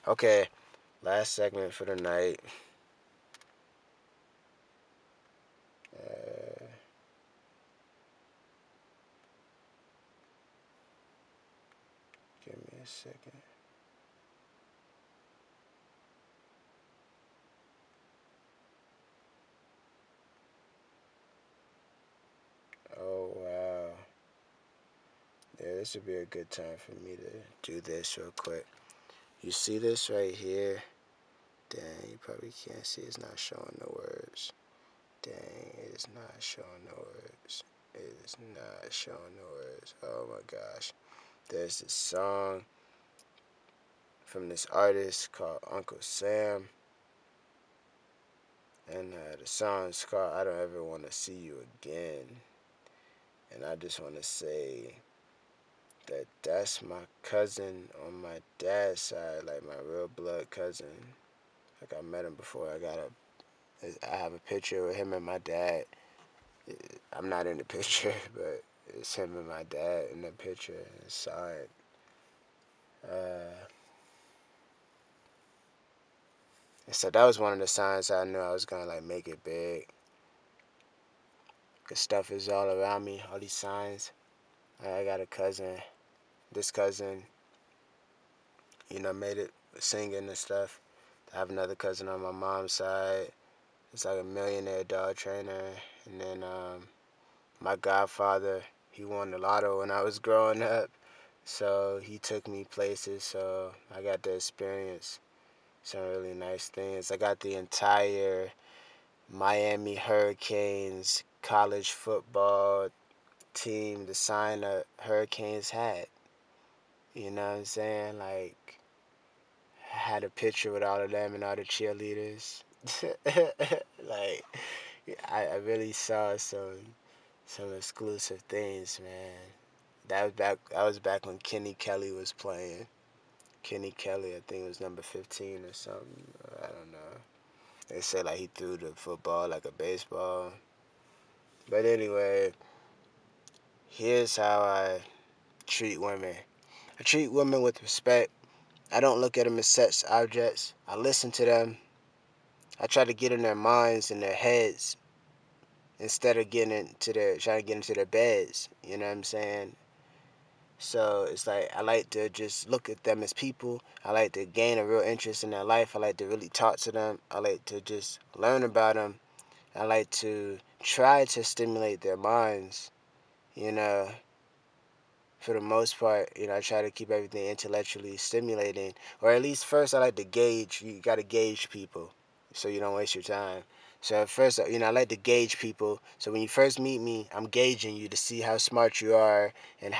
Okay, last segment for the night. Give me a second. Oh, wow. Yeah, this would be a good time for me to do this real quick. You see this right here? Dang, you probably can't see. It's not showing the words. Dang, it is not showing the words. It is not showing the words. Oh my gosh. There's this song from this artist called Uncle Sam. And the song's called I Don't Ever Want to See You Again. And I just want to say that that's my cousin on my dad's side, like my real blood cousin. Like I met him before. I have a picture of him and my dad. I'm not in the picture, but it's him and my dad in the picture. It's signed. So that was one of the signs I knew I was gonna like make it big. Cause stuff is all around me, all these signs. I got a cousin. This cousin, made it singing and stuff. I have another cousin on my mom's side. It's like a millionaire dog trainer. And then my godfather, he won the lotto when I was growing up. So he took me places. So I got to experience some really nice things. I got the entire Miami Hurricanes college football team to sign a Hurricanes hat. You know what I'm saying? Like, I had a picture with all of them and all the cheerleaders. Like, I really saw some exclusive things, man. That was back when Kenny Kelly was playing. Kenny Kelly, I think it was number 15 or something. I don't know. They say like he threw the football like a baseball. But anyway, here's how I treat women. I treat women with respect. I don't look at them as sex objects. I listen to them. I try to get in their minds and their heads instead of trying to get into their beds. You know what I'm saying? So it's like I like to just look at them as people. I like to gain a real interest in their life. I like to really talk to them. I like to just learn about them. I like to try to stimulate their minds, you know, for the most part. I try to keep everything intellectually stimulating. Or at least first I like to gauge. You got to gauge people so you don't waste your time. So at first, I like to gauge people. So when you first meet me, I'm gauging you to see how smart you are and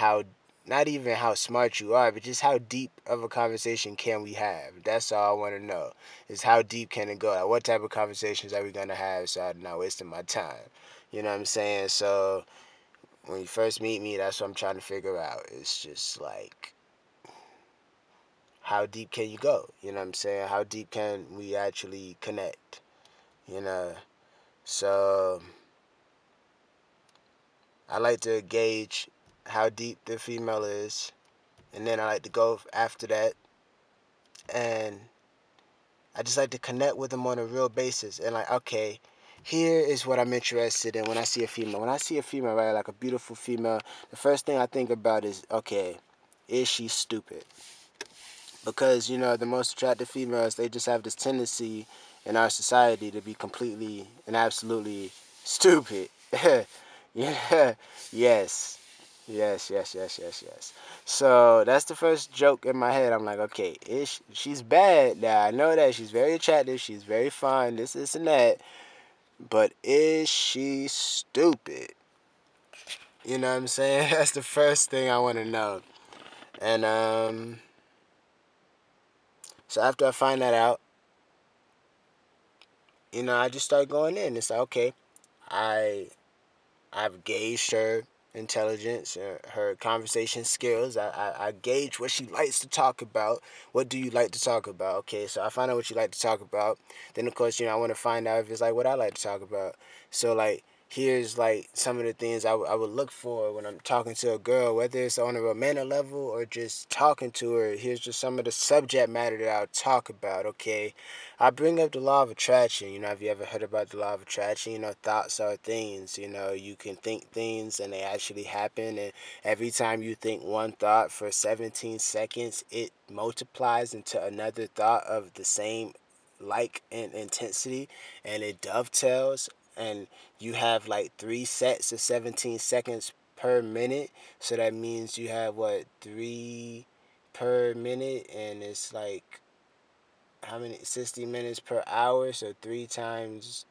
not even how smart you are, but just how deep of a conversation can we have. That's all I want to know, is how deep can it go? Like, what type of conversations are we going to have so I'm not wasting my time? You know what I'm saying? So when you first meet me, that's what I'm trying to figure out. It's just like, how deep can you go? You know what I'm saying? How deep can we actually connect? You know? So I like to gauge how deep the female is, and then I like to go after that, and I just like to connect with them on a real basis. And like, okay, here is what I'm interested in when I see a female. When I see a female, right, like a beautiful female, the first thing I think about is, okay, is she stupid? Because, the most attractive females, they just have this tendency in our society to be completely and absolutely stupid. Yeah, yes. Yes, yes, yes, yes, yes. So that's the first joke in my head. I'm like, okay, she's bad. Now I know that she's very attractive. She's very fine. This, and that. But is she stupid? You know what I'm saying? That's the first thing I want to know. And so after I find that out, I just start going in. It's like, okay, I I've gauged her intelligence, her conversation skills. I gauge what she likes to talk about. What do you like to talk about? Okay, so I find out what you like to talk about. Then, of course, I want to find out if it's like what I like to talk about. So, like, here's like some of the things I would look for when I'm talking to a girl, whether it's on a romantic level or just talking to her. Here's just some of the subject matter that I'll talk about. Okay, I bring up the law of attraction. Have you ever heard about the law of attraction? Thoughts are things. You can think things and they actually happen. And every time you think one thought for 17 seconds, it multiplies into another thought of the same like and intensity, and it dovetails, and you have like 3 sets of 17 seconds per minute. So that means you have what, three per minute, and it's like how many, 60 minutes per hour, so 3 times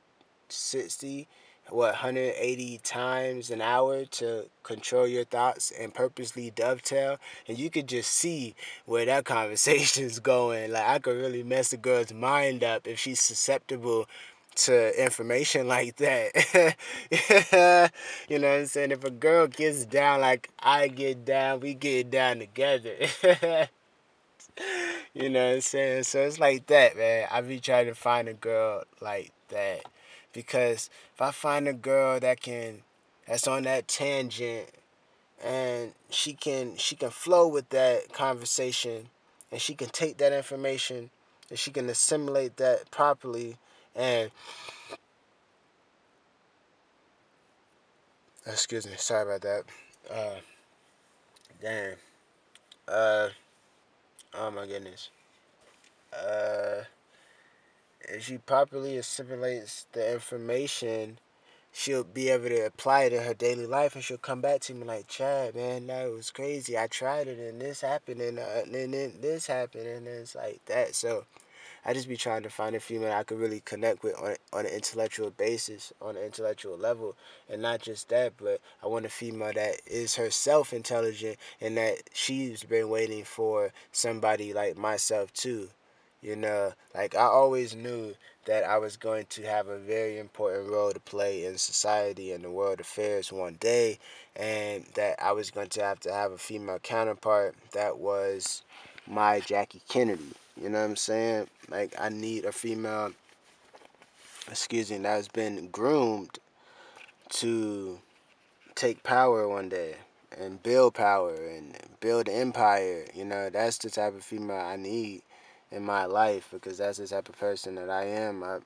60, what, 180 times an hour to control your thoughts and purposely dovetail. And you could just see where that conversation's going. Like, I could really mess a girl's mind up if she's susceptible to information like that. You know what I'm saying? If a girl gets down like I get down, we get down together. You know what I'm saying? So it's like that, man. I be trying to find a girl like that. Because if I find a girl that's on that tangent, and she can flow with that conversation, and she can take that information and she can assimilate that properly, and excuse me, sorry about that. Uh damn. Uh oh my goodness. Uh if she properly assimilates the information, she'll be able to apply it in her daily life, and she'll come back to me like, Chad, man, that was crazy. I tried it, and this happened, and then this happened, and it's like that. So I just be trying to find a female I could really connect with on an intellectual basis, on an intellectual level. And not just that, but I want a female that is herself intelligent, and that she's been waiting for somebody like myself too. Like, I always knew that I was going to have a very important role to play in society and the world affairs one day, and that I was going to have a female counterpart that was my Jackie Kennedy. You know what I'm saying? Like, I need a female, excuse me, that has been groomed to take power one day and build power and build an empire. That's the type of female I need in my life, because that's the type of person that I am. I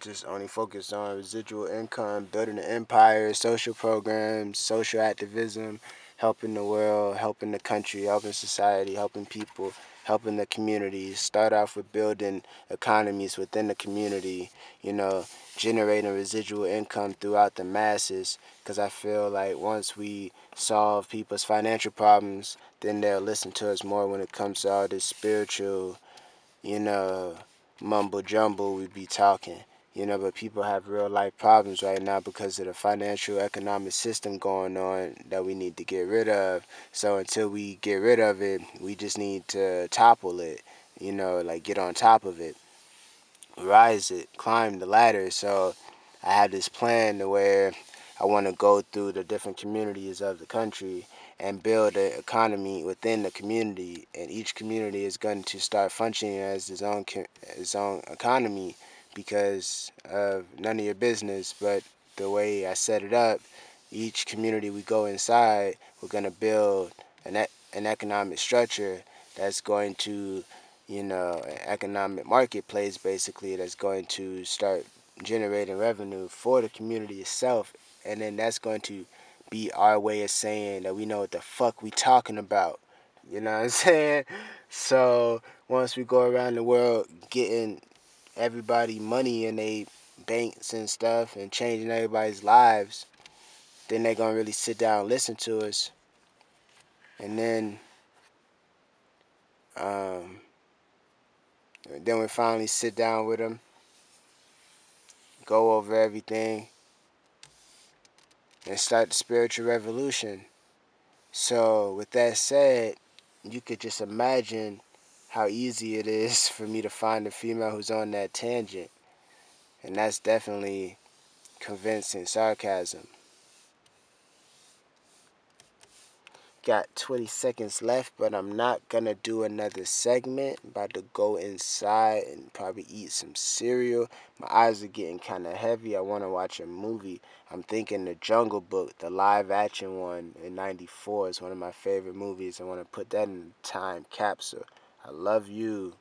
just only focus on residual income, building an empire, social programs, social activism, helping the world, helping the country, helping society, helping people, helping the community. Start off with building economies within the community, you know, generating residual income throughout the masses, because I feel like once we solve people's financial problems, then they'll listen to us more when it comes to all this spiritual, you know, mumble jumble we be talking. But people have real life problems right now because of the financial economic system going on that we need to get rid of. So until we get rid of it, we just need to topple it, like get on top of it, rise it, climb the ladder. So I have this plan to where I want to go through the different communities of the country and build an economy within the community, and each community is going to start functioning as its own economy because of none of your business. But the way I set it up, each community we go inside, we're going to build an economic structure that's going to, an economic marketplace basically, that's going to start generating revenue for the community itself. And then that's going to be our way of saying that we know what the fuck we talking about. You know what I'm saying? So once we go around the world getting everybody money in they banks and stuff and changing everybody's lives, then they're gonna really sit down and listen to us. And um, then we finally sit down with them, go over everything, and start the spiritual revolution. So with that said, you could just imagine how easy it is for me to find a female who's on that tangent. And that's definitely convincing sarcasm. got 20 seconds left, but I'm not gonna do another segment. I'm about to go inside and probably eat some cereal. My eyes are getting kind of heavy. I want to watch a movie. I'm thinking The Jungle Book, the live action one in '94 is one of my favorite movies. I want to put that in a time capsule. I love you.